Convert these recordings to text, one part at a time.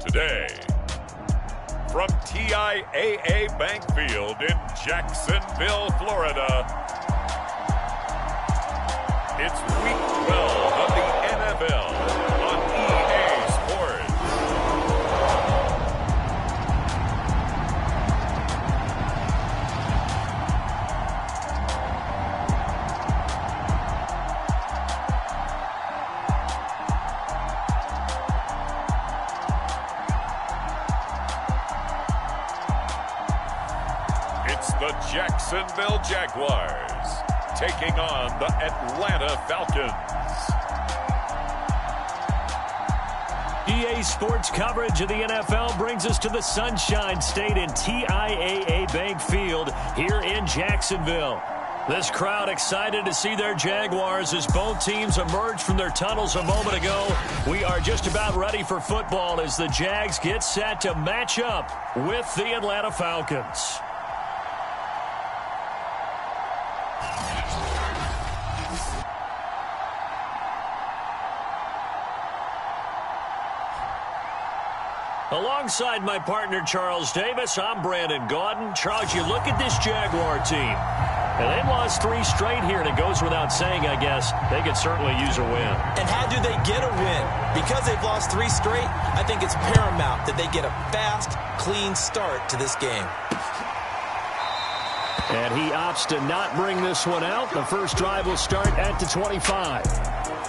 Today, from TIAA Bank Field in Jacksonville, Florida, it's Week 12 of the NFL on EA Sports. It's the Jacksonville Jaguars taking on the Atlanta Falcons. EA Sports coverage of the NFL brings us to the Sunshine State in TIAA Bank Field here in Jacksonville. This crowd excited to see their Jaguars as both teams emerged from their tunnels a moment ago. We are just about ready for football as the Jags get set to match up with the Atlanta Falcons. Alongside my partner, Charles Davis, I'm Brandon Gaudin. Charles, you look at this Jaguar team, and they've lost 3 straight here, and it goes without saying, I guess, they could certainly use a win. And how do they get a win? Because they've lost 3 straight, I think it's paramount that they get a fast, clean start to this game. And he opts to not bring this one out. The first drive will start at the 25.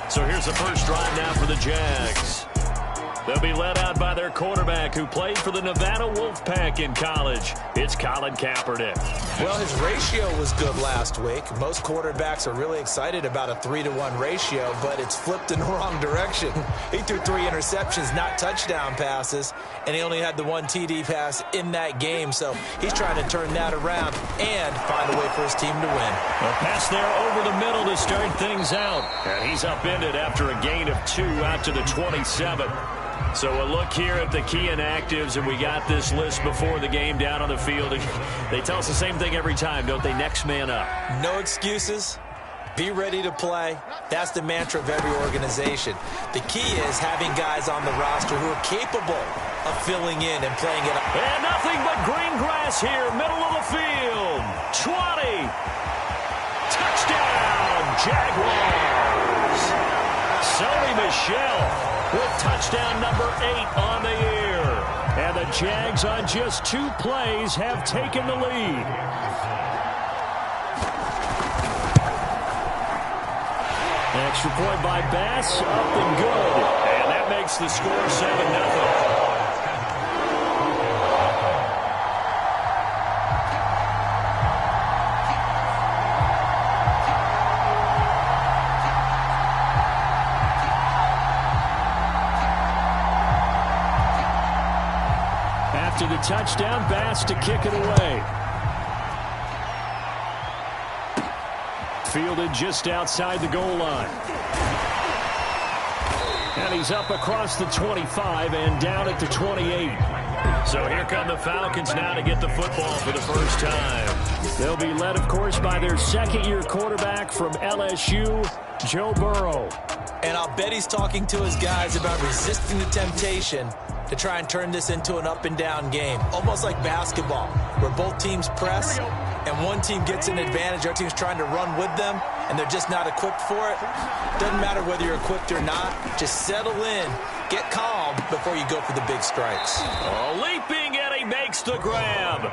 So here's the first drive now for the Jags. They'll be led out by their quarterback who played for the Nevada Wolfpack in college. It's Colin Kaepernick. Well, his ratio was good last week. Most quarterbacks are really excited about a 3-to-1 ratio, but it's flipped in the wrong direction. He threw 3 interceptions, not touchdown passes, and he only had the 1 TD pass in that game. So he's trying to turn that around and find a way for his team to win. A pass there over the middle to start things out. And he's upended after a gain of 2 out to the 27. So a look here at the key inactives, and we got this list before the game down on the field. They tell us the same thing every time, don't they? Next man up. No excuses. Be ready to play. That's the mantra of every organization. The key is having guys on the roster who are capable of filling in and playing it up. And nothing but green grass here, middle of the field. 20. Touchdown, Jaguars. Sony Michel with touchdown number 8 on the year. And the Jags on just 2 plays have taken the lead. Extra point by Bass, up and good. And that makes the score 7-0. After the touchdown, Bass to kick it away. Fielded just outside the goal line. And he's up across the 25 and down at the 28. So here come the Falcons now to get the football for the first time. They'll be led, of course, by their second-year quarterback from LSU, Joe Burrow. And I'll bet he's talking to his guys about resisting the temptation to try and turn this into an up-and-down game. Almost like basketball, where both teams press, and one team gets an advantage, our team's trying to run with them, and they're just not equipped for it. Doesn't matter whether you're equipped or not. Just settle in, get calm before you go for the big strikes. Oh, leaping, and he makes the grab.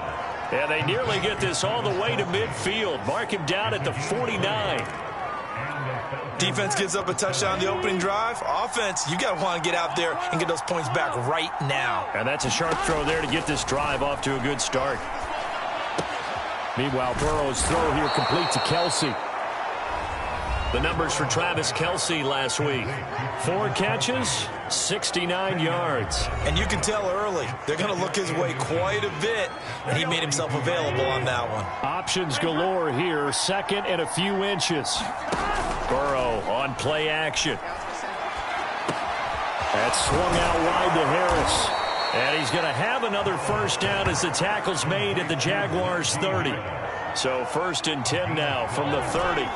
And they nearly get this all the way to midfield. Mark him down at the 49. Defense gives up a touchdown the opening drive. Offense, you got to want to get out there and get those points back right now. And that's a sharp throw there to get this drive off to a good start. Meanwhile, Burrow's throw here complete to Kelsey. The numbers for Travis Kelsey last week. 4 catches, 69 yards. And you can tell early, they're going to look his way quite a bit, and he made himself available on that one. Options galore here, second and a few inches. Burrow on play action. That's swung out wide to Harris. And he's going to have another first down as the tackle's made at the Jaguars' 30. So 1st and 10 now from the 30.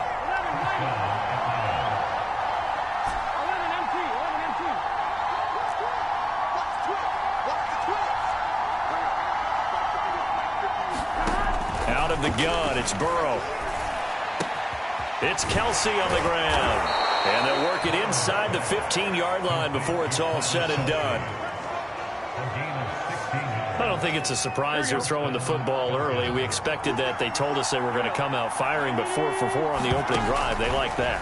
Out of the gun, it's Burrow. It's Kelsey on the ground. And they'll work it inside the 15-yard line before it's all said and done. I don't think it's a surprise they're throwing the football early. We expected that. They told us they were going to come out firing, but 4 for 4 on the opening drive. They like that.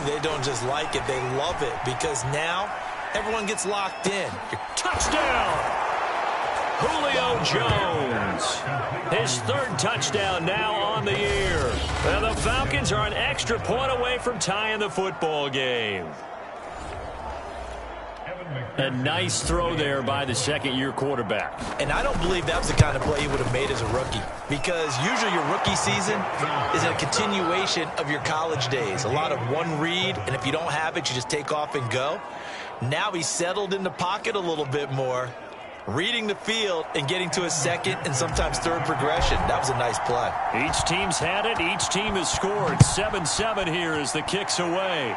They don't just like it, they love it, because now everyone gets locked in. Touchdown! Julio Jones. His 3rd touchdown now on the year. And the Falcons are an extra point away from tying the football game. A nice throw there by the second-year quarterback. And I don't believe that was the kind of play he would have made as a rookie, because usually your rookie season is a continuation of your college days. A lot of one read, and if you don't have it, you just take off and go. Now he's settled in the pocket a little bit more, reading the field and getting to a second and sometimes third progression. That was a nice play. Each team's had it. Each team has scored. 7-7 here as the kick's away.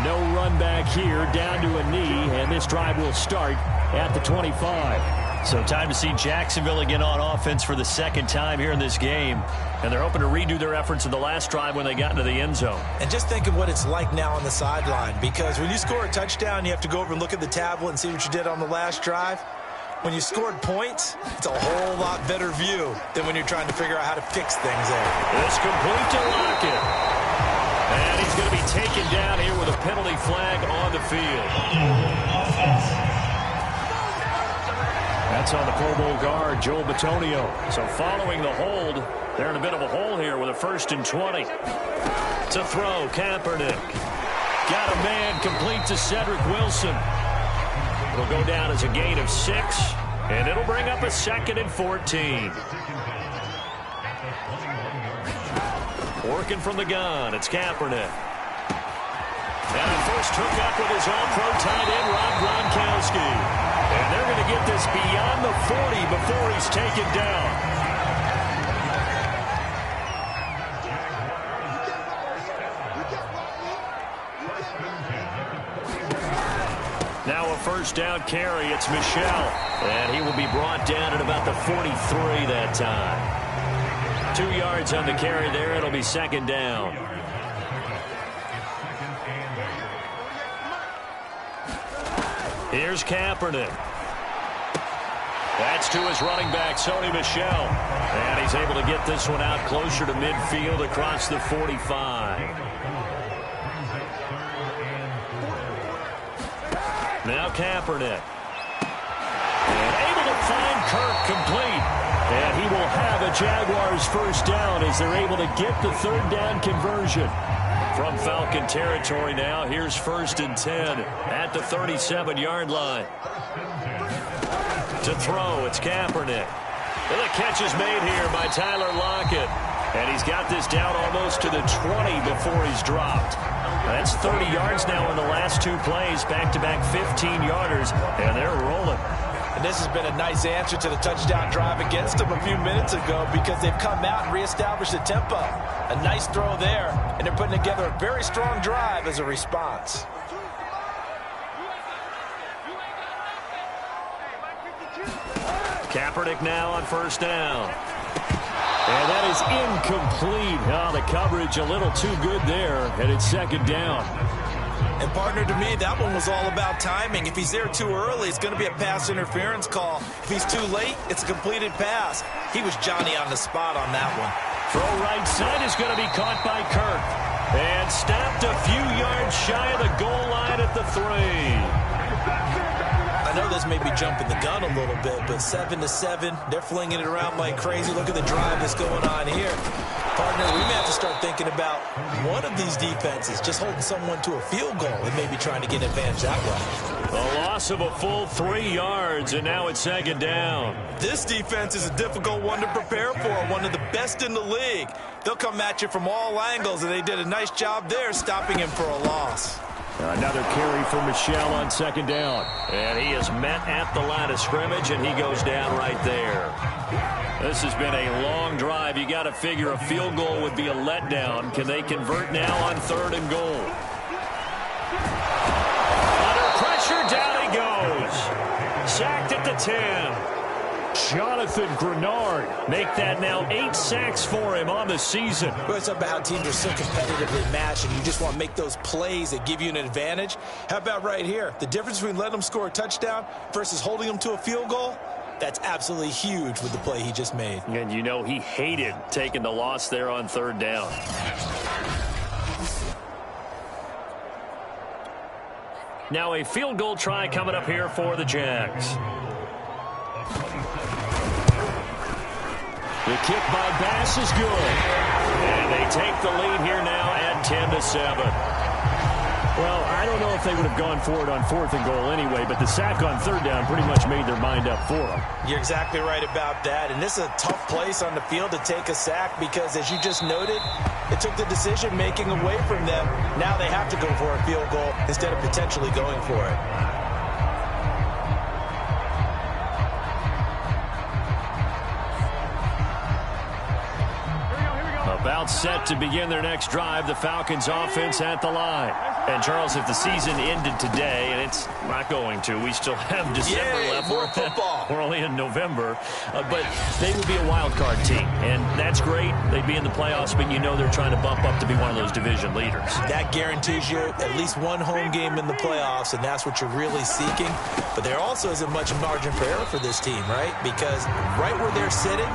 No run back here, down to a knee, and this drive will start at the 25. So time to see Jacksonville again on offense for the 2nd time here in this game. And they're hoping to redo their efforts in the last drive when they got into the end zone. And just think of what it's like now on the sideline, because when you score a touchdown, you have to go over and look at the tablet and see what you did on the last drive. When you scored points, it's a whole lot better view than when you're trying to figure out how to fix things there. It's complete to Lockett. And he's going to be taken down here with a penalty flag on the field. That's on the Pro Bowl guard, Joel Bitonio. So following the hold, they're in a bit of a hole here with a 1st and 20. To throw, Kaepernick. Got a man complete to Cedric Wilson. It'll go down as a gain of 6, and it'll bring up a 2nd and 14. Working from the gun, it's Kaepernick. And a first hookup with his all-pro tight end, Rob Gronkowski. And they're going to get this beyond the 40 before he's taken down. Now a first down carry, it's Michel. And he will be brought down at about the 43 that time. 2 yards on the carry there. It'll be 2nd down. Here's Kaepernick. That's to his running back, Sony Michel. And he's able to get this one out closer to midfield across the 45. Now Kaepernick. And able to find Kirk complete. And he will have a Jaguars first down as they're able to get the 3rd down conversion. From Falcon territory now, here's 1st and 10 at the 37-yard line. To throw, it's Kaepernick. And the catch is made here by Tyler Lockett. And he's got this down almost to the 20 before he's dropped. That's 30 yards now in the last 2 plays, back-to-back 15-yarders, and they're rolling. And this has been a nice answer to the touchdown drive against them a few minutes ago because they've come out and reestablished the tempo. A nice throw there, and they're putting together a very strong drive as a response. Kaepernick now on 1st down. And that is incomplete. Oh, the coverage a little too good there, and it's 2nd down. And, partner, to me, that one was all about timing. If he's there too early, it's going to be a pass interference call. If he's too late, it's a completed pass. He was Johnny on the spot on that one. Throw right side is going to be caught by Kirk. And stopped a few yards shy of the goal line at the 3. I know this may be jumping the gun a little bit, but 7-7, they're flinging it around like crazy. Look at the drive that's going on here. Partner, we may have to start thinking about one of these defenses just holding someone to a field goal and maybe trying to get an advantage that way. A loss of a full 3 yards, and now it's 2nd down. This defense is a difficult one to prepare for, one of the best in the league. They'll come at you from all angles, and they did a nice job there stopping him for a loss. Another carry for Michel on 2nd down. And he is met at the line of scrimmage, and he goes down right there. This has been a long drive. You got to figure a field goal would be a letdown. Can they convert now on 3rd and goal? Under pressure, down he goes. Sacked at the 10. Jonathan Grenard make that now 8 sacks for him on the season. Well, it's about how teams are so competitively matched, and you just want to make those plays that give you an advantage. How about right here? The difference between letting them score a touchdown versus holding them to a field goal, that's absolutely huge with the play he just made. And you know he hated taking the loss there on 3rd down. Now a field goal try coming up here for the Jags. The kick by Bass is good. And they take the lead here now at 10-7. Well, I don't know if they would have gone for it on 4th and goal anyway, but the sack on 3rd down pretty much made their mind up for them. You're exactly right about that. And this is a tough place on the field to take a sack because, as you just noted, it took the decision-making away from them. Now they have to go for a field goal instead of potentially going for it. About set to begin their next drive, the Falcons offense at the line. And Charles, if the season ended today, and it's not going to, we still have December left. More football. We're only in November. But they would be a wild card team, and that's great. They'd be in the playoffs, but you know they're trying to bump up to be one of those division leaders. That guarantees you at least one home game in the playoffs, and that's what you're really seeking. But there also isn't much margin for error for this team, right? Because right where they're sitting,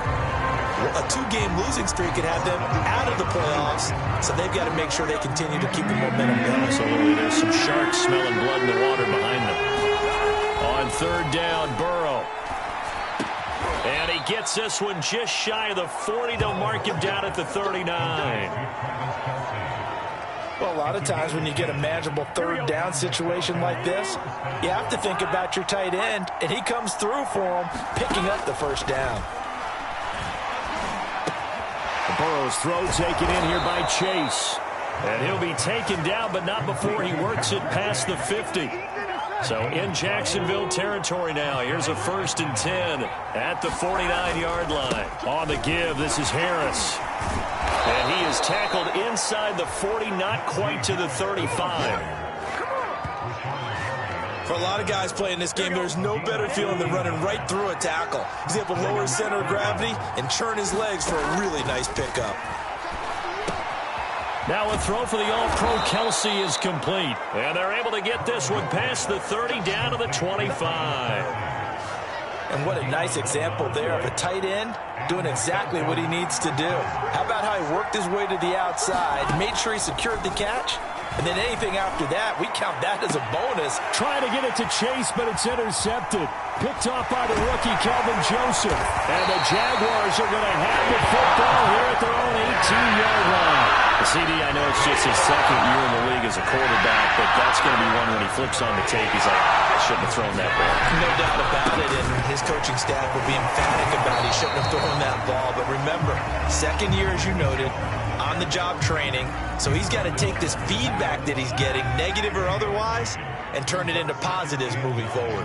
A 2-game losing streak could have them out of the playoffs, so they've got to make sure they continue to keep the momentum going. Absolutely. There's some sharks smelling blood in the water behind them. On third down, Burrow. And he gets this one just shy of the 40. They'll mark him down at the 39. Well, a lot of times when you get a manageable third down situation like this, you have to think about your tight end, and he comes through for him, picking up the first down. Burrow's throw taken in here by Chase. And he'll be taken down, but not before he works it past the 50. So in Jacksonville territory now. Here's a 1st and 10 at the 49-yard line. On the give, this is Harris. And he is tackled inside the 40, not quite to the 35. For a lot of guys playing this game, there's no better feeling than running right through a tackle. He's able to lower his center of gravity and churn his legs for a really nice pickup. Now a throw for the All-Pro Kelsey is complete. And they're able to get this one past the 30 down to the 25. And what a nice example there of a tight end doing exactly what he needs to do. How about how he worked his way to the outside, made sure he secured the catch, and then anything after that, we count that as a bonus. Trying to get it to Chase, but it's intercepted. Picked off by the rookie, Kelvin Joseph. And the Jaguars are going to have the football here at their own 18-yard line. The CD, I know it's just his second year in the league as a quarterback, but that's going to be one when he flips on the tape. He's like, I shouldn't have thrown that ball. No doubt about it, and his coaching staff will be emphatic about he shouldn't have thrown that ball. But remember, second year, as you noted, on-the-job training, so he's got to take this feedback that he's getting, negative or otherwise, and turn it into positives moving forward.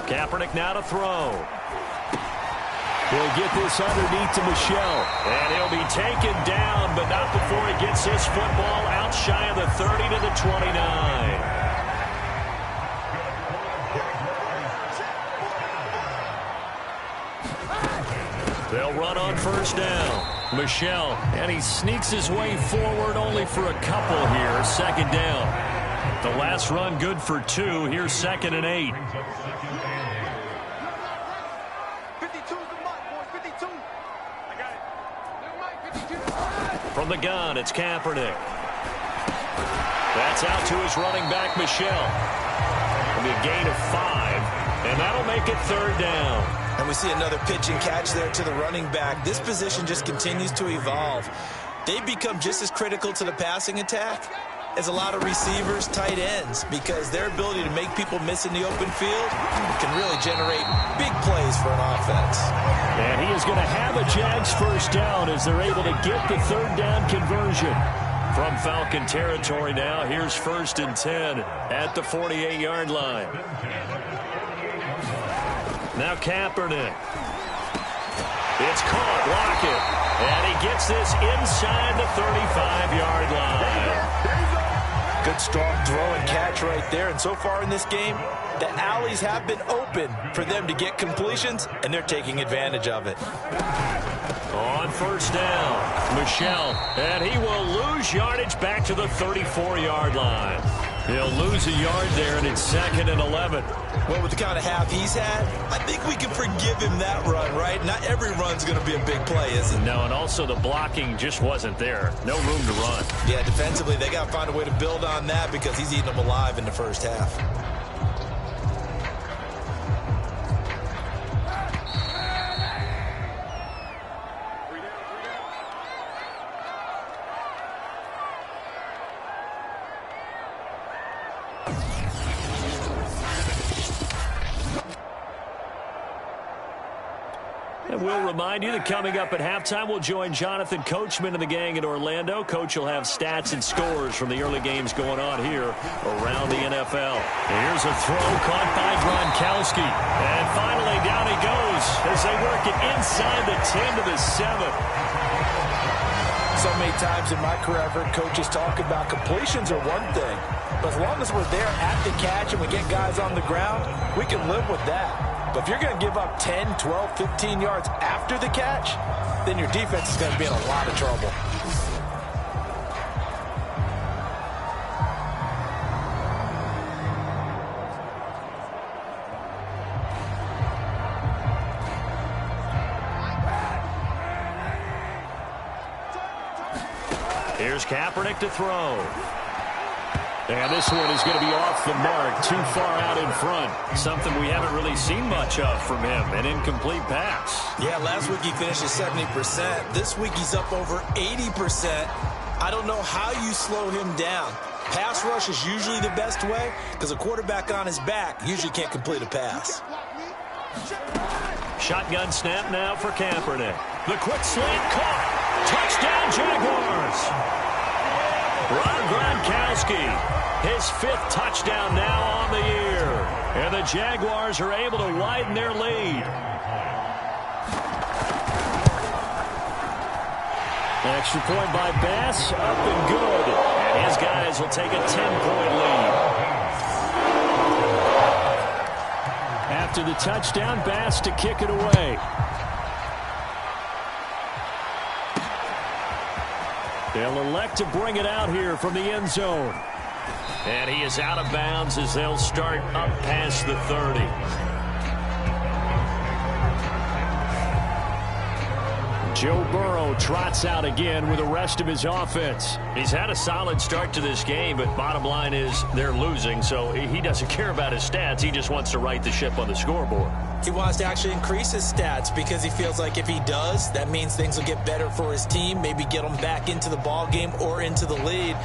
Kaepernick now to throw. He'll get this underneath to Michelle. And he'll be taken down, but not before he gets his football out shy of the 30 to the 29. They'll run on first down. Michelle, and he sneaks his way forward only for a couple here. Second down. The last run good for 2. Here's 2nd and 8. From the gun, it's Kaepernick. That's out to his running back, Michelle. It'll be a gain of 5, and that'll make it 3rd down. And we see another pitch and catch there to the running back. This position just continues to evolve. They've become just as critical to the passing attack as a lot of receivers, tight ends, because their ability to make people miss in the open field can really generate big plays for an offense. And he is going to have a Jags first down as they're able to get the 3rd down conversion. From Falcon territory now, here's 1st and 10 at the 48-yard line. Now Kaepernick. It's caught, Lockett. And he gets this inside the 35-yard line. Good, strong throw and catch right there. And so far in this game, the alleys have been open for them to get completions, and they're taking advantage of it. On first down, Michelle, and he will lose yardage back to the 34-yard line. He'll lose a yard there, and it's 2nd and 11. Well, with the kind of half he's had, I think we can forgive him that run, right? Not every run's going to be a big play, is it? No, and also the blocking just wasn't there. No room to run. Yeah, defensively, they got to find a way to build on that because he's eating them alive in the first half. And we'll remind you that coming up at halftime, we'll join Jonathan Coachman and the gang in Orlando. Coach will have stats and scores from the early games going on here around the NFL. Here's a throw caught by Gronkowski. And finally, down he goes as they work it inside the 10 to the 7. So many times in my career, I've heard coaches talk about completions are one thing. But as long as we're there at the catch and we get guys on the ground, we can live with that. But if you're going to give up 10, 12, 15 yards after the catch, then your defense is going to be in a lot of trouble. Here's Kaepernick to throw. And this one is going to be off the mark, too far out in front. Something we haven't really seen much of from him, an incomplete pass. Yeah, last week he finished at 70%. This week he's up over 80%. I don't know how you slow him down. Pass rush is usually the best way because a quarterback on his back usually can't complete a pass. Shotgun snap now for Kaepernick. The quick slant caught. Touchdown, Jaguars. Rob Gronkowski, his 5th touchdown now on the year. And the Jaguars are able to widen their lead. Extra point by Bass, up and good. And his guys will take a 10-point lead. After the touchdown, Bass to kick it away. They'll elect to bring it out here from the end zone. And he is out of bounds as they'll start up past the 30. Joe Burrow trots out again with the rest of his offense. He's had a solid start to this game, but bottom line is they're losing, so he doesn't care about his stats. He just wants to right the ship on the scoreboard. He wants to actually increase his stats because he feels like if he does, that means things will get better for his team, maybe get them back into the ball game or into the lead.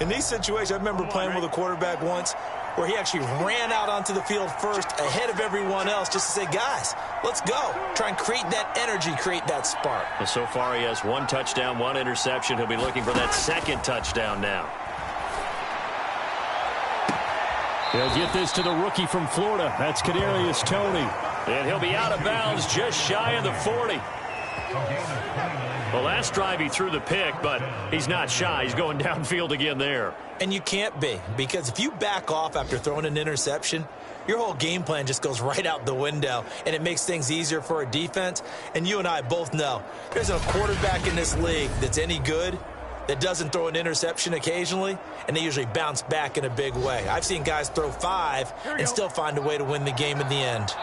In these situations, I remember playing with a quarterback once where he actually ran out onto the field first ahead of everyone else just to say, guys, let's go. Try and create that energy, create that spark. Well, so far he has 1 touchdown, 1 interception. He'll be looking for that 2nd touchdown now. They'll get this to the rookie from Florida. That's Kadarius Toney. And he'll be out of bounds just shy of the 40. Well, last drive he threw the pick, but he's not shy. He's going downfield again there. And you can't be, because if you back off after throwing an interception, your whole game plan just goes right out the window, and it makes things easier for a defense. And you and I both know there's a quarterback in this league that's any good that doesn't throw an interception occasionally, and they usually bounce back in a big way. I've seen guys throw 5 and still find a way to win the game in the end.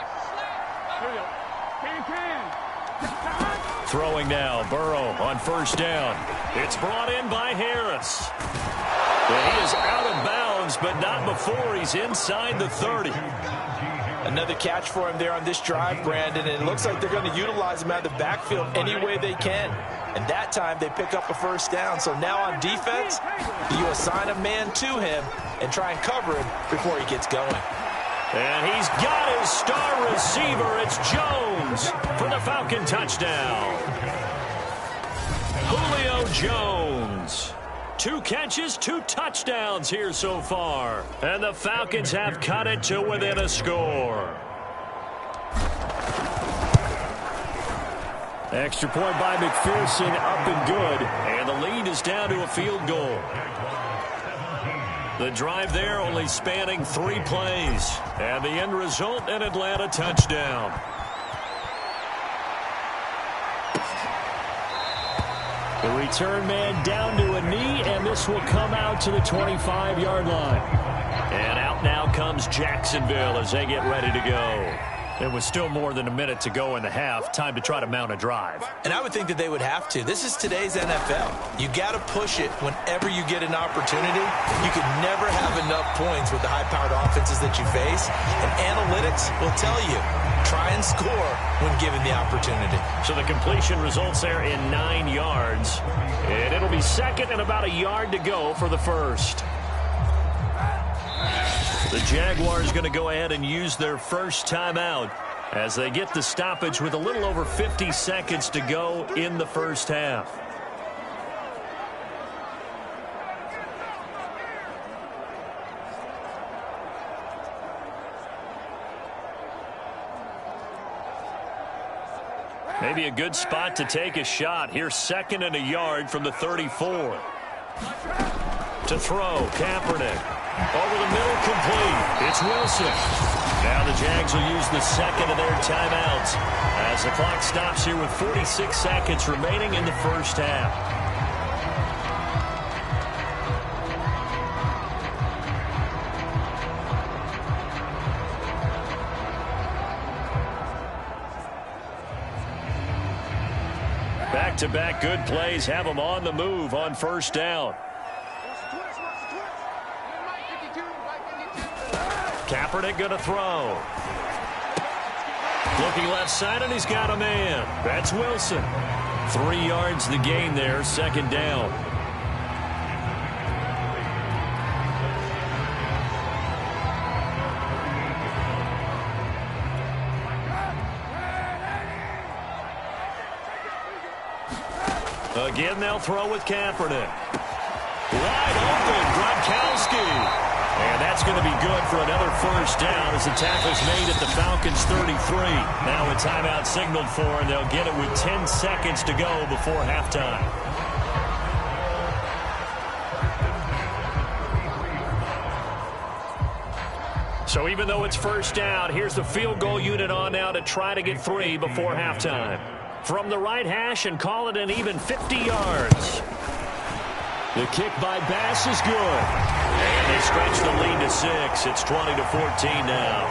Throwing now, Burrow on 1st down. It's brought in by Harris. And he is out of bounds, but not before he's inside the 30. Another catch for him there on this drive, Brandon, and it looks like they're going to utilize him out of the backfield any way they can. And that time they pick up a 1st down. So now on defense, you assign a man to him and try and cover him before he gets going. And he's got his star receiver. It's Jones for the Falcon touchdown. Julio Jones. 2 catches, 2 touchdowns here so far. And the Falcons have cut it to within a score. Extra point by McPherson, up and good. And the lead is down to a field goal. The drive there only spanning 3 plays. And the end result, an Atlanta touchdown. The return man down to a knee, and this will come out to the 25-yard line. And out now comes Jacksonville as they get ready to go. There was still more than a minute to go in the half. Time to try to mount a drive. And I would think that they would have to. This is today's NFL. You got to push it whenever you get an opportunity. You can never have enough points with the high-powered offenses that you face. And analytics will tell you, try and score when given the opportunity. So the completion results there in 9 yards. And it'll be 2nd and about a yard to go for the 1st. The Jaguars going to go ahead and use their 1st timeout as they get the stoppage with a little over 50 seconds to go in the 1st half. Maybe a good spot to take a shot. Here's 2nd and a yard from the 34. To throw, Kaepernick. Over the middle, complete. It's Wilson. Now the Jags will use the 2nd of their timeouts as the clock stops here with 46 seconds remaining in the 1st half. Back-to-back good plays have them on the move on first down. Kaepernick going to throw. Looking left side, and he's got a man. That's Wilson. 3 yards the gain there, second down. Again, they'll throw with Kaepernick. Wide open, Gronkowski. And that's going to be good for another first down as the tackle's made at the Falcons' 33. Now a timeout signaled for, and they'll get it with 10 seconds to go before halftime. So even though it's first down, here's the field goal unit on now to try to get 3 before halftime. From the right hash and call it an even 50 yards. The kick by Bass is good. And they stretch the lead to 6. It's 20-14 now.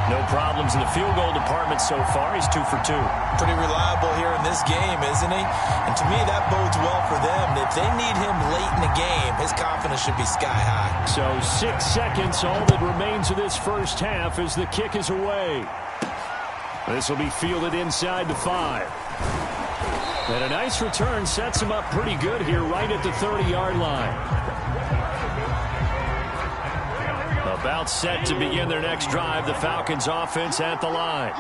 No problems in the field goal department so far. He's 2 for 2. Pretty reliable here in this game, isn't he? And to me, that bodes well for them. If they need him late in the game, his confidence should be sky high. So 6 seconds, all that remains of this first half as the kick is away. This will be fielded inside the 5. And a nice return sets him up pretty good here right at the 30-yard line. About set to begin their next drive, the Falcons offense at the line.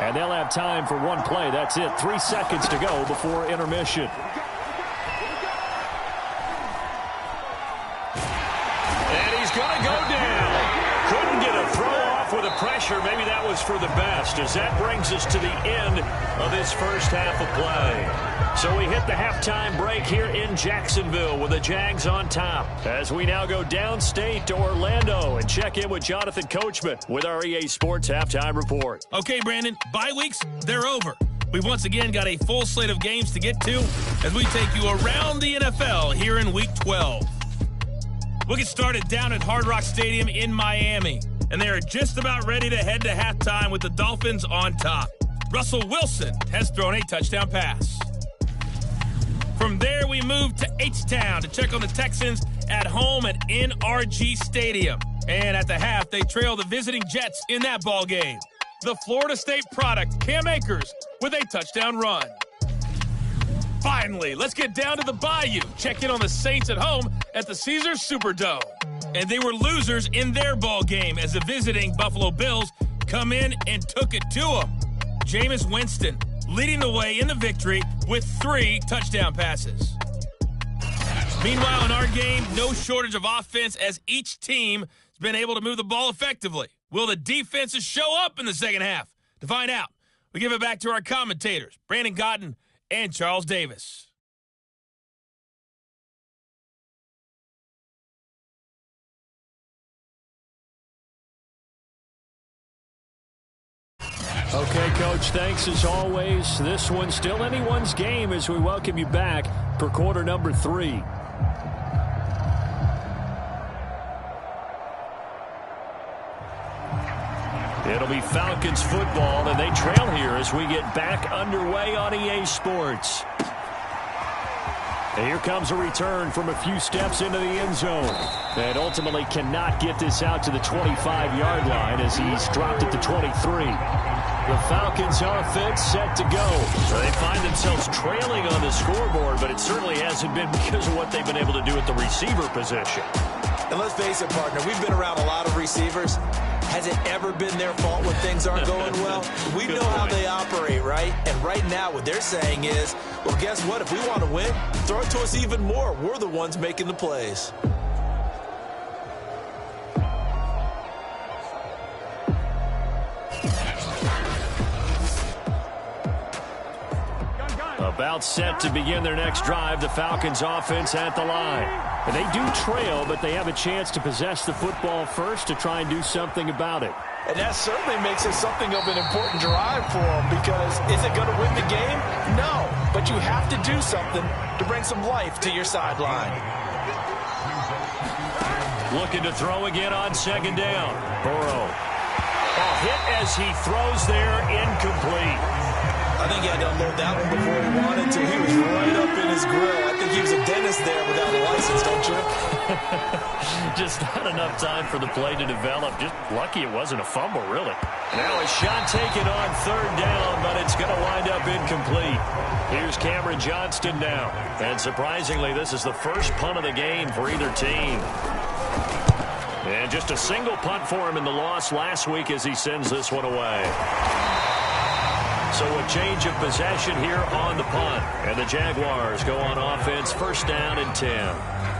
And they'll have time for one play. That's it. 3 seconds to go before intermission. And he's going to go down. Couldn't get a throw off with the pressure. Maybe that was for the best, as that brings us to the end of this first half of play. So we hit the halftime break here in Jacksonville with the Jags on top. As we now go downstate to Orlando and check in with Jonathan Coachman with our EA Sports Halftime Report. Okay, Brandon, bye weeks, they're over. We've once again got a full slate of games to get to as we take you around the NFL here in Week 12. We'll get started down at Hard Rock Stadium in Miami, and they are just about ready to head to halftime with the Dolphins on top. Russell Wilson has thrown a touchdown pass. From there, we move to H-Town to check on the Texans at home at NRG Stadium. And at the half, they trail the visiting Jets in that ball game. The Florida State product, Cam Akers, with a touchdown run. Finally, let's get down to the Bayou. Check in on the Saints at home at the Caesars Superdome. And they were losers in their ball game as the visiting Buffalo Bills come in and took it to them. Jameis Winston leading the way in the victory with 3 touchdown passes. Meanwhile, in our game, no shortage of offense as each team has been able to move the ball effectively. Will the defenses show up in the second half? To find out, we give it back to our commentators, Brandon Cotton and Charles Davis. Okay, Coach, thanks as always. This one's still anyone's game as we welcome you back for quarter number 3. It'll be Falcons football, and they trail here as we get back underway on EA Sports. And here comes a return from a few steps into the end zone. And ultimately cannot get this out to the 25-yard line as he's dropped at the 23. The Falcons offense set to go. So they find themselves trailing on the scoreboard, but it certainly hasn't been because of what they've been able to do at the receiver position. And let's face it, partner, we've been around a lot of receivers. Has it ever been their fault when things aren't going well? We know how they operate, right? And right now what they're saying is, well, guess what? If we want to win, throw it to us even more. We're the ones making the plays. About set to begin their next drive, the Falcons offense at the line. And they do trail, but they have a chance to possess the football first to try and do something about it. And that certainly makes it something of an important drive for them, because is it going to win the game? No, but you have to do something to bring some life to your sideline. Looking to throw again on second down. Burrow. Hit as he throws there, incomplete. I think he had to unload that one before he wanted to. He was right up in his grill. I think he was a dentist there without a license, don't you? Just not enough time for the play to develop. Just lucky it wasn't a fumble, really. Now a shot taken on third down, but it's going to wind up incomplete. Here's Cameron Johnston now. And surprisingly, this is the first punt of the game for either team. And just a single punt for him in the loss last week as he sends this one away. So a change of possession here on the punt. And the Jaguars go on offense, first down and 10.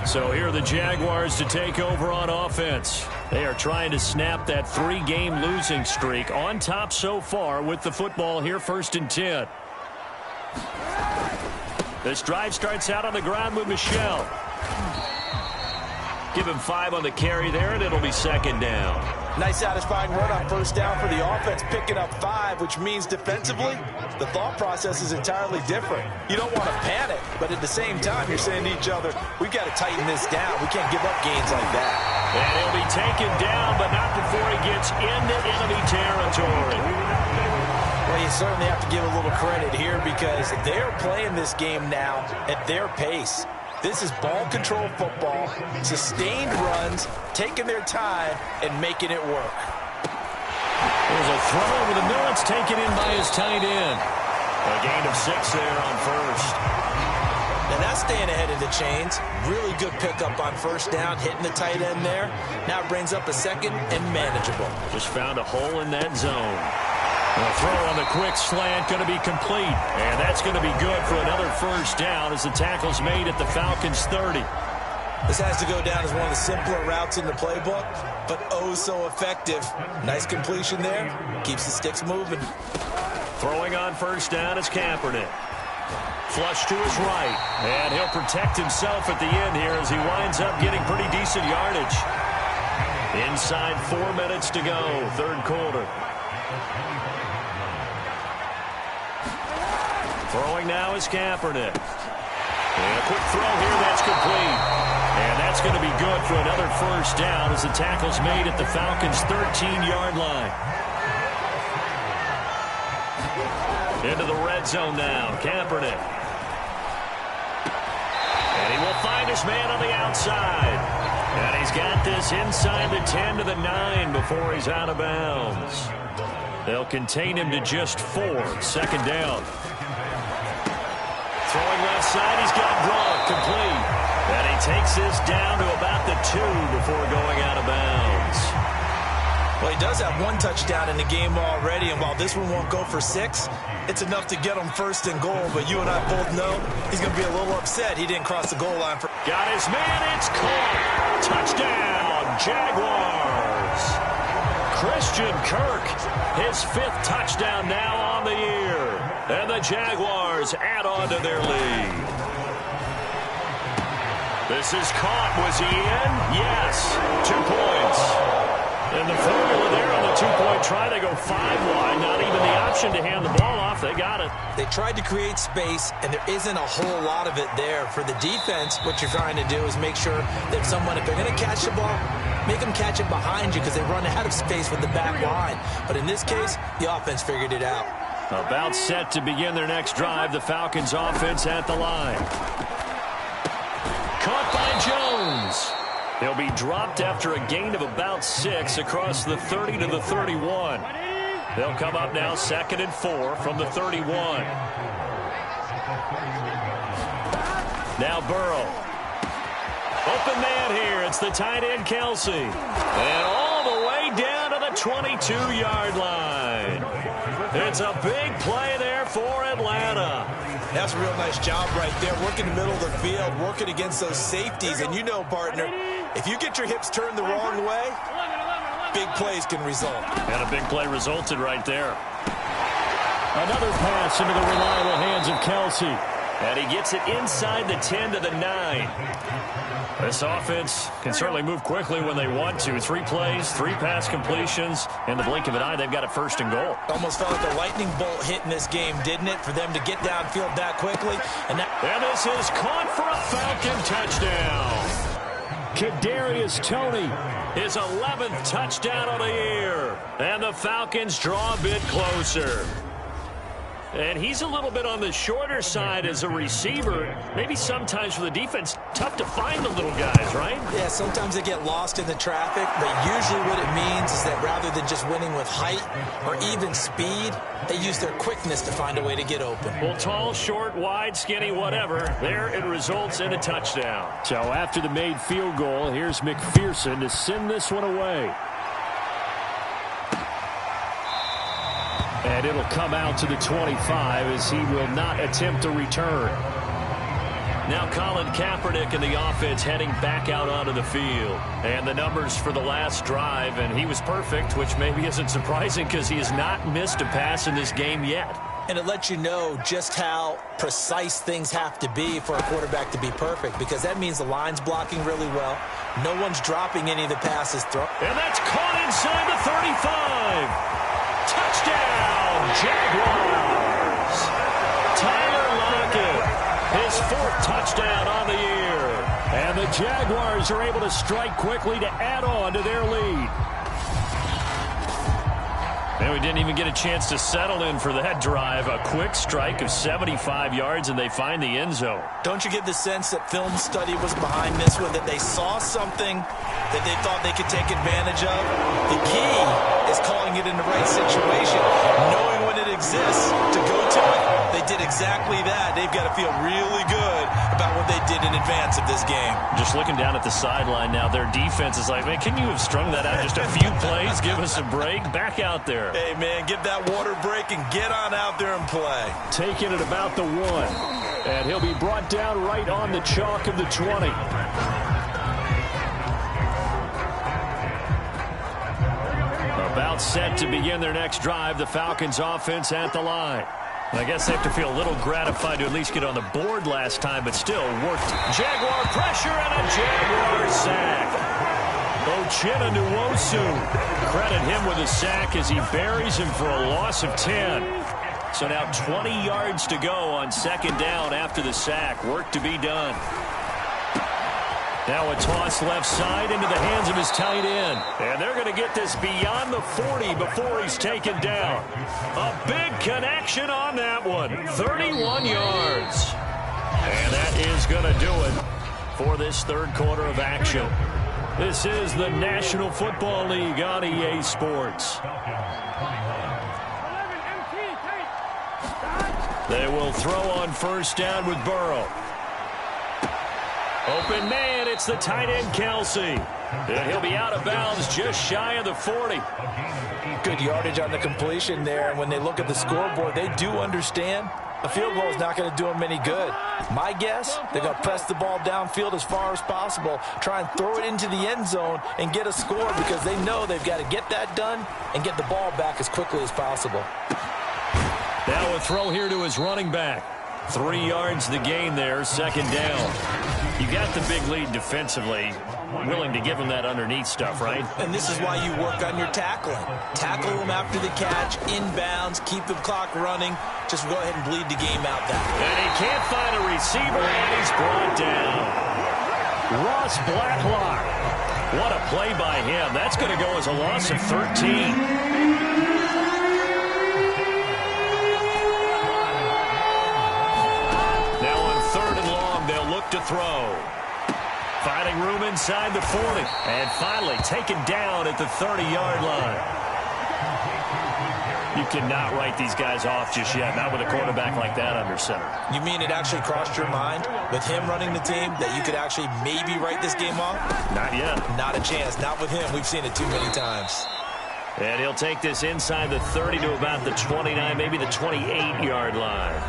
So here are the Jaguars to take over on offense. They are trying to snap that 3-game losing streak. On top so far with the football here, first and 10. This drive starts out on the ground with Michel. Give him 5 on the carry there, and it'll be second down. Nice satisfying run on first down for the offense, picking up 5, which means defensively, the thought process is entirely different. You don't want to panic, but at the same time, you're saying to each other, we've got to tighten this down. We can't give up gains like that. And he'll be taken down, but not before he gets into enemy territory. Well, you certainly have to give a little credit here because they're playing this game now at their pace. This is ball control football, sustained runs, taking their time, and making it work. There's a throw over the middle. It's taken in by his tight end. A gain of 6 there on first. And that's staying ahead of the chains. Really good pickup on first down, hitting the tight end there. Now it brings up a second and manageable. Just found a hole in that zone. The throw on the quick slant going to be complete. And that's going to be good for another first down as the tackle's made at the Falcons' 30. This has to go down as one of the simpler routes in the playbook, but oh so effective. Nice completion there. Keeps the sticks moving. Throwing on first down is Kaepernick. Flush to his right. And he'll protect himself at the end here as he winds up getting pretty decent yardage. Inside 4 minutes to go, third quarter. Throwing now is Kaepernick. And a quick throw here, that's complete. And that's going to be good for another first down as the tackle's made at the Falcons' 13-yard line. Into the red zone now, Kaepernick. And he will find his man on the outside. And he's got this inside the 10 to the 9 before he's out of bounds. They'll contain him to just 4, second down. Throwing left side, he's got Gronk, complete. And he takes this down to about the 2 before going out of bounds. Well, he does have 1 touchdown in the game already, and while this one won't go for 6, it's enough to get him first and goal. But you and I both know he's going to be a little upset he didn't cross the goal line. Got his man, it's caught. Touchdown, Jaguars. Christian Kirk, his 5th touchdown now on the year. And the Jaguars add on to their lead. This is caught. Was he in? Yes. 2 points. And the formula there on the 2-point try, they go 5 wide. Not even the option to hand the ball off. They got it. They tried to create space, and there isn't a whole lot of it there. For the defense, what you're trying to do is make sure that someone, if they're going to catch the ball, make them catch it behind you because they run out of space with the back line. But in this case, the offense figured it out. About set to begin their next drive, the Falcons offense at the line. Caught by Jones. They'll be dropped after a gain of about 6 across the 30 to the 31. They'll come up now 2nd and 4 from the 31. Now Burrow. Open man here. It's the tight end, Kelsey. And all the way down to the 22-yard line. It's a big play there for Atlanta. That's a real nice job right there, working the middle of the field, working against those safeties. And you know, partner, if you get your hips turned the wrong way, big plays can result. And a big play resulted right there. Another pass into the reliable hands of Kelsey. And he gets it inside the 10 to the 9. This offense can certainly move quickly when they want to. 3 plays, 3 pass completions. In the blink of an eye, they've got it first and goal. Almost felt like a lightning bolt hit in this game, didn't it? For them to get downfield that quickly. And this is caught for a Falcon touchdown. Kadarius Toney, his 11th touchdown of the year. And the Falcons draw a bit closer. And he's a little bit on the shorter side as a receiver. Maybe sometimes for the defense, tough to find the little guys, right? Yeah, sometimes they get lost in the traffic, but usually what it means is that rather than just winning with height or even speed, they use their quickness to find a way to get open. Well, tall, short, wide, skinny, whatever, there it results in a touchdown. So after the made field goal, here's McPherson to send this one away. And it'll come out to the 25 as he will not attempt a return. Now Colin Kaepernick and the offense heading back out onto the field. And the numbers for the last drive, and he was perfect, which maybe isn't surprising because he has not missed a pass in this game yet. And it lets you know just how precise things have to be for a quarterback to be perfect, because that means the line's blocking really well. No one's dropping any of the passes thrown. And that's caught inside the 35. Touchdown, Jaguars. Tyler Lockett, his 4th touchdown on the year. And the Jaguars are able to strike quickly to add on to their lead. And we didn't even get a chance to settle in for that drive. A quick strike of 75 yards, and they find the end zone. Don't you get the sense that film study was behind this one, that they saw something that they thought they could take advantage of? The key is calling it in the right situation, knowing when it exists to go to it. They did exactly that. They've got to feel really good about what they did in advance of this game. Just looking down at the sideline now, their defense is like, man, can you have strung that out just a few plays? Give us a break. Back out there. Hey, man, give that water break and get on out there and play. Taking it about the 1. And he'll be brought down right on the chalk of the 20. About set to begin their next drive, the Falcons offense at the line. And I guess they have to feel a little gratified to at least get on the board last time, but still worked. Jaguar pressure and a Jaguar sack. Uchenna Nwosu, credit him with a sack as he buries him for a loss of 10. So now 20 yards to go on 2nd down after the sack. Work to be done. Now a toss left side into the hands of his tight end. And they're going to get this beyond the 40 before he's taken down. A big connection on that one. 31 yards. And that is going to do it for this 3rd quarter of action. This is the National Football League on EA Sports. They will throw on 1st down with Burrow. Open man, it's the tight end Kelsey. And he'll be out of bounds just shy of the 40. Good yardage on the completion there. And when they look at the scoreboard, they do understand a field goal is not going to do them any good. My guess, they're going to press the ball downfield as far as possible, try and throw it into the end zone and get a score, because they know they've got to get that done and get the ball back as quickly as possible. Now a throw here to his running back. 3 yards the gain there, 2nd down. You got the big lead defensively. Willing to give him that underneath stuff, right? And this is why you work on your tackling. Tackle them after the catch, inbounds, keep the clock running. Just go ahead and bleed the game out that way. And he can't find a receiver, and he's brought down. Ross Blacklock. What a play by him. That's going to go as a loss of 13. To throw. Finding room inside the 40. And finally taken down at the 30-yard line. You cannot write these guys off just yet, not with a quarterback like that under center. You mean it actually crossed your mind with him running the team that you could actually maybe write this game off? Not yet. Not a chance. Not with him. We've seen it too many times. And he'll take this inside the 30 to about the 29, maybe the 28-yard line.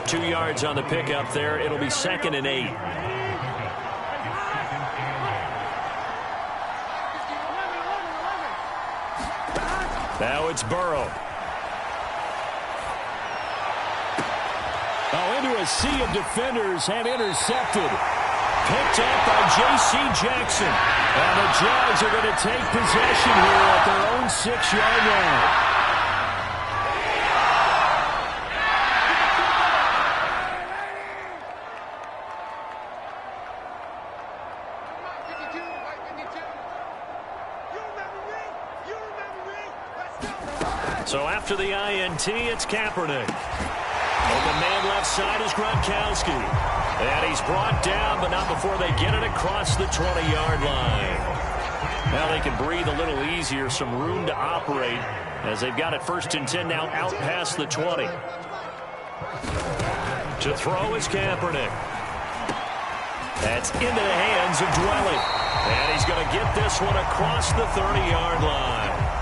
2 yards on the pickup there. It'll be 2nd and 8. Now it's Burrow. Into a sea of defenders and intercepted. Picked up by J.C. Jackson. And the Jags are going to take possession here at their own 6-yard line. So after the INT, it's Kaepernick. Open man left side is Gronkowski. And he's brought down, but not before they get it across the 20-yard line. Now they can breathe a little easier, some room to operate as they've got it 1st and 10 now out past the 20. To throw is Kaepernick. That's into the hands of Dwelly. And he's going to get this one across the 30-yard line.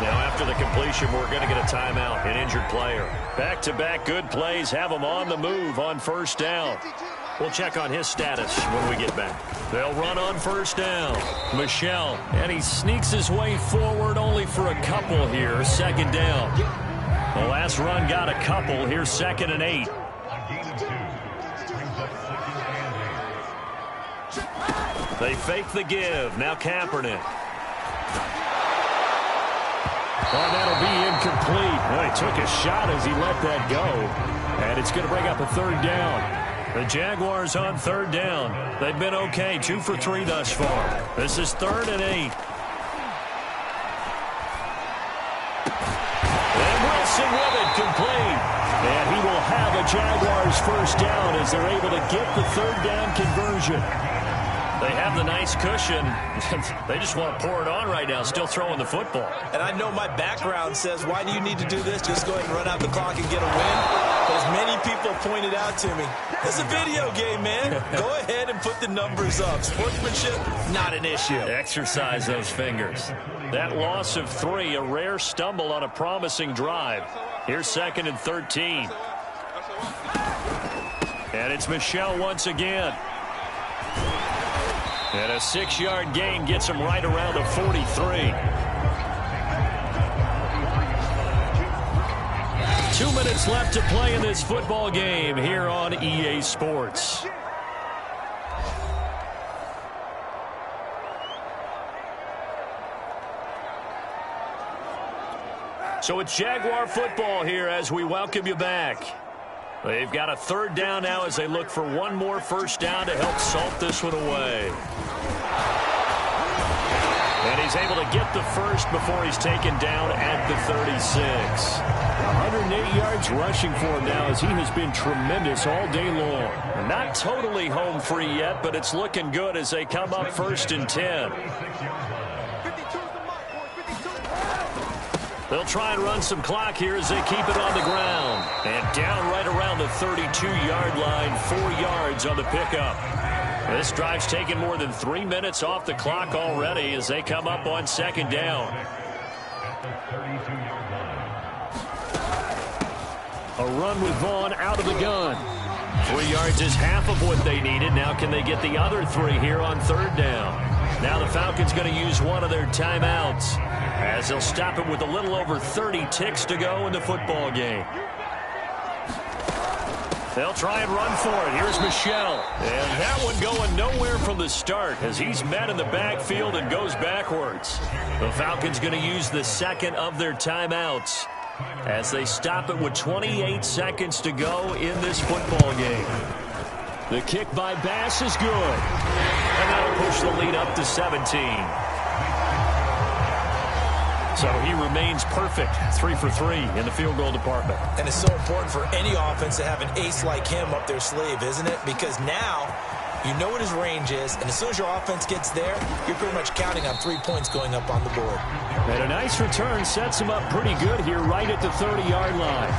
Now, after the completion, we're going to get a timeout, an injured player. Back-to-back good plays have him on the move on 1st down. We'll check on his status when we get back. They'll run on 1st down. Michel, and he sneaks his way forward only for a couple here. 2nd down. The last run got a couple. Here's 2nd and 8. They fake the give. Now Kaepernick. Oh, that'll be incomplete. Well, he took a shot as he let that go. And it's going to bring up a 3rd down. The Jaguars on 3rd down. They've been okay. 2 for 3 thus far. This is 3rd and 8. And Wilson with it, complete. And he will have a Jaguars 1st down as they're able to get the 3rd down conversion. They have the nice cushion. They just want to pour it on right now, still throwing the football. And I know my background says, why do you need to do this? Just go ahead and run out the clock and get a win. But as many people pointed out to me, it's a video game, man. Go ahead and put the numbers up. Sportsmanship, not an issue. Exercise those fingers. That loss of 3, a rare stumble on a promising drive. Here's 2nd and 13. And it's Michel once again. And a 6-yard gain gets him right around the 43. 2 minutes left to play in this football game here on EA Sports. So it's Jaguar football here as we welcome you back. They've got a 3rd down now as they look for one more 1st down to help salt this one away. And he's able to get the 1st before he's taken down at the 36. 108 yards rushing for him now as he has been tremendous all day long. Not totally home free yet, but it's looking good as they come up 1st and 10. They'll try and run some clock here as they keep it on the ground. And down right around the 32-yard line, 4 yards on the pickup. This drive's taken more than 3 minutes off the clock already as they come up on 2nd down. A run with Vaughn out of the gun. 3 yards is half of what they needed. Now can they get the other 3 here on 3rd down? Now the Falcons going to use one of their timeouts as they'll stop it with a little over 30 ticks to go in the football game. They'll try and run for it. Here's Michel. And that one going nowhere from the start as he's met in the backfield and goes backwards. The Falcons going to use the 2nd of their timeouts as they stop it with 28 seconds to go in this football game. The kick by Bass is good. And that'll push the lead up to 17. So he remains perfect, 3 for 3 in the field goal department. And it's so important for any offense to have an ace like him up their sleeve, isn't it? Because now you know what his range is, and as soon as your offense gets there, you're pretty much counting on 3 points going up on the board. And a nice return sets him up pretty good here right at the 30-yard line.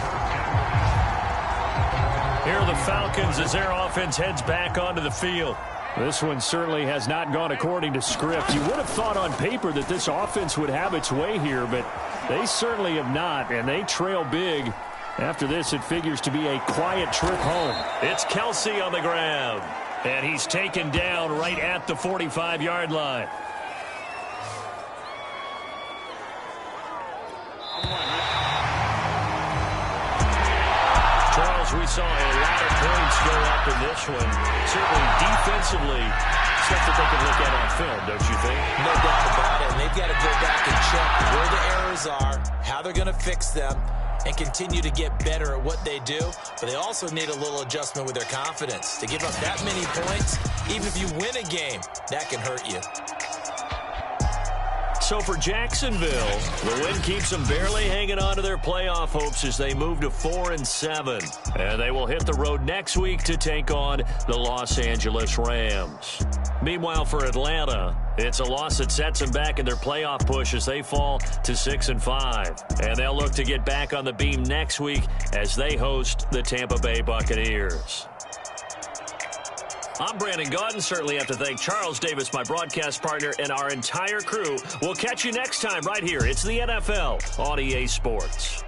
Here are the Falcons as their offense heads back onto the field. This one certainly has not gone according to script. You would have thought on paper that this offense would have its way here, but they certainly have not, and they trail big. After this, it figures to be a quiet trip home. It's Kelsey on the ground, and he's taken down right at the 45-yard line. Charles, we saw a lot of points go up in this one. Certainly defensively, stuff that they can look at on film, don't you think? No doubt about it. And they've got to go back and check where the errors are, how they're going to fix them, and continue to get better at what they do. But they also need a little adjustment with their confidence. To give up that many points, even if you win a game, that can hurt you. So for Jacksonville, the win keeps them barely hanging on to their playoff hopes as they move to 4-7. And they will hit the road next week to take on the Los Angeles Rams. Meanwhile, for Atlanta, it's a loss that sets them back in their playoff push as they fall to 6-5. And they'll look to get back on the beam next week as they host the Tampa Bay Buccaneers. I'm Brandon Gaudin. Certainly have to thank Charles Davis, my broadcast partner, and our entire crew. We'll catch you next time right here. It's the NFL on EA Sports.